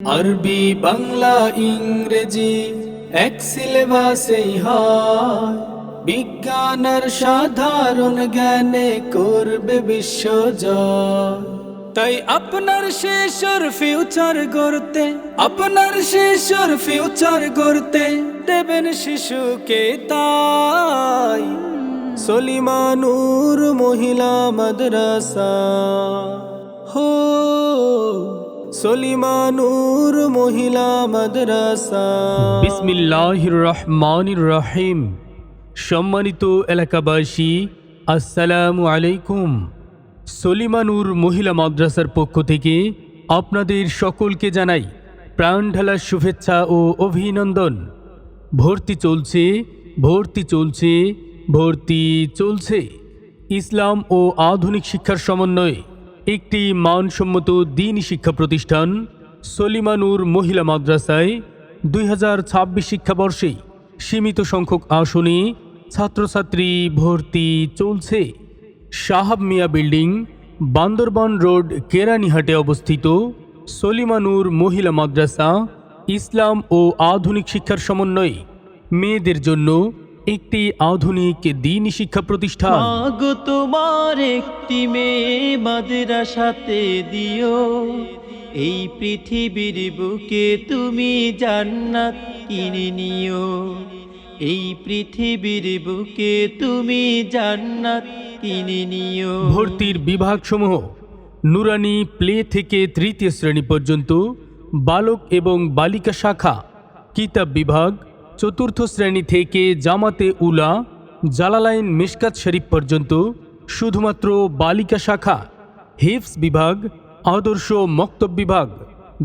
আরবি বাংলা ইংরেজি এক সিলেবাসেই হয়। বিজ্ঞান আর সাধারণ জ্ঞানে করবে বিশ্বজয়। তাই আপনার শিশুর ফিউচার গড়তে দেবেন শিশুকে তাই সলিমা নূর মহিলা মাদ্রাসা। হো সলিমা নূর মহিলা মাদ্রাসা। বিসমিল্লাহির রহমানির রহিম। সম্মানিত এলাকাবাসী, আসসালামু আলাইকুম। সলিমা নূর মহিলা মাদ্রাসার পক্ষ থেকে আপনাদের সকলকে জানাই প্রাণঢালা শুভেচ্ছা ও অভিনন্দন। ভর্তি চলছে। ইসলাম ও আধুনিক শিক্ষার সমন্বয়ে একটি মানসম্মত দ্বীনি শিক্ষা প্রতিষ্ঠান সলিমা নূর মহিলা মাদ্রাসায় 2026 শিক্ষাবর্ষে সীমিত সংখ্যক আসনে ছাত্রছাত্রী ভর্তি চলছে। সাহাব মিয়া বিল্ডিং, বান্দরবান রোড, কেরানীহাটে অবস্থিত সলিমা নূর মহিলা মাদ্রাসা ইসলাম ও আধুনিক শিক্ষার সমন্বয়ে মেয়েদের জন্য একটি আধুনিক দ্বীনি শিক্ষা প্রতিষ্ঠান। মাগো তোমার একটি মেয়ে মাদ্রাসাতে দিও, এই পৃথিবীর বুকে তুমি জান্নাত কিনে নিও। এই পৃথিবীর বুকে তুমি জান্নাত কিনে নিও। ভর্তির বিভাগসমূহ নুরানি প্লে থেকে তৃতীয় শ্রেণী পর্যন্ত, বালক এবং বালিকা শাখা। কিতাব বিভাগ চতুর্থ শ্রেণী থেকে জামাতে উলা জালালাইন মিশকাত শরীফ পর্যন্ত শুধুমাত্র বালিকা শাখা। হিফজ বিভাগ, আদর্শ মক্তব বিভাগ,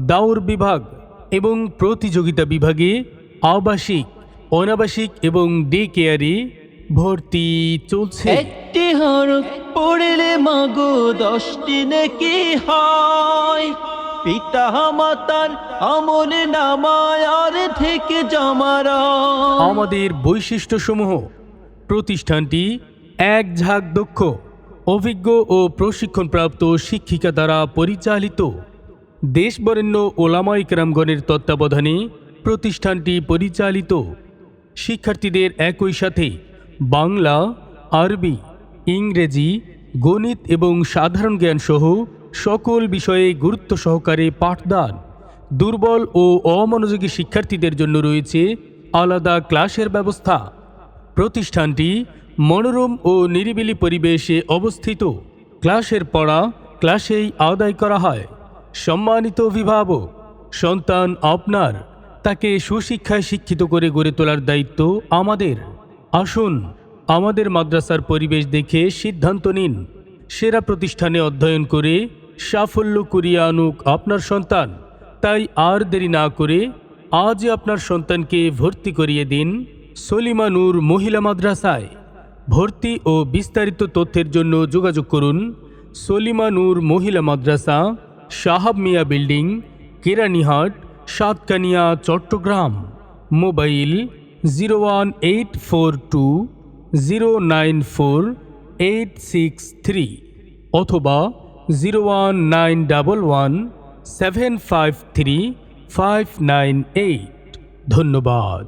দাওর বিভাগ এবং প্রতিযোগিতা বিভাগে আবাসিক, অনাবাসিক এবং ডে কেয়ারে ভর্তি চলছে। একটি হরফ পড়লে মাগো 10টি নেকি হয়। পিতা মাতার আমল নামায় আর থেকে জমারা। আমাদের বৈশিষ্ট্যসমূহ: প্রতিষ্ঠানটি এক ঝাঁক দক্ষ, অভিজ্ঞ ও প্রশিক্ষণপ্রাপ্ত শিক্ষিকা দ্বারা পরিচালিত। দেশবরেণ্য ওলামা ইকরামগণের তত্ত্বাবধানে প্রতিষ্ঠানটি পরিচালিত। শিক্ষার্থীদের একই সাথে বাংলা, আরবি, ইংরেজি, গণিত এবং সাধারণ জ্ঞান সহ সকল বিষয়ে গুরুত্ব সহকারে পাঠদান। দুর্বল ও অমনোযোগী শিক্ষার্থীদের জন্য রয়েছে আলাদা ক্লাসের ব্যবস্থা। প্রতিষ্ঠানটি মনোরম ও নিরিবিলি পরিবেশে অবস্থিত। ক্লাসের পড়া ক্লাসেই আদায় করা হয়। সম্মানিত অভিভাবক, সন্তান আপনার, তাকে সুশিক্ষায় শিক্ষিত করে গড়ে তোলার দায়িত্ব আমাদের। আসুন, আমাদের মাদ্রাসার পরিবেশ দেখে সিদ্ধান্ত নিন। সেরা প্রতিষ্ঠানে অধ্যয়ন করে সাফল্য কুড়িয়ে আনুক আপনার সন্তান। তাই আর দেরি না করে আজই আপনার সন্তানকে ভর্তি করিয়ে দিন সলিমা নূর মহিলা মাদ্রাসায়। ভর্তি ও বিস্তারিত তথ্যের জন্য যোগাযোগ করুন সলিমা নূর মহিলা মাদ্রাসা, সাহাব মিয়া বিল্ডিং, কেরানীহাট, সাতকানিয়া, চট্টগ্রাম। মোবাইল 01842094863 অথবা 01911753598। ধন্যবাদ।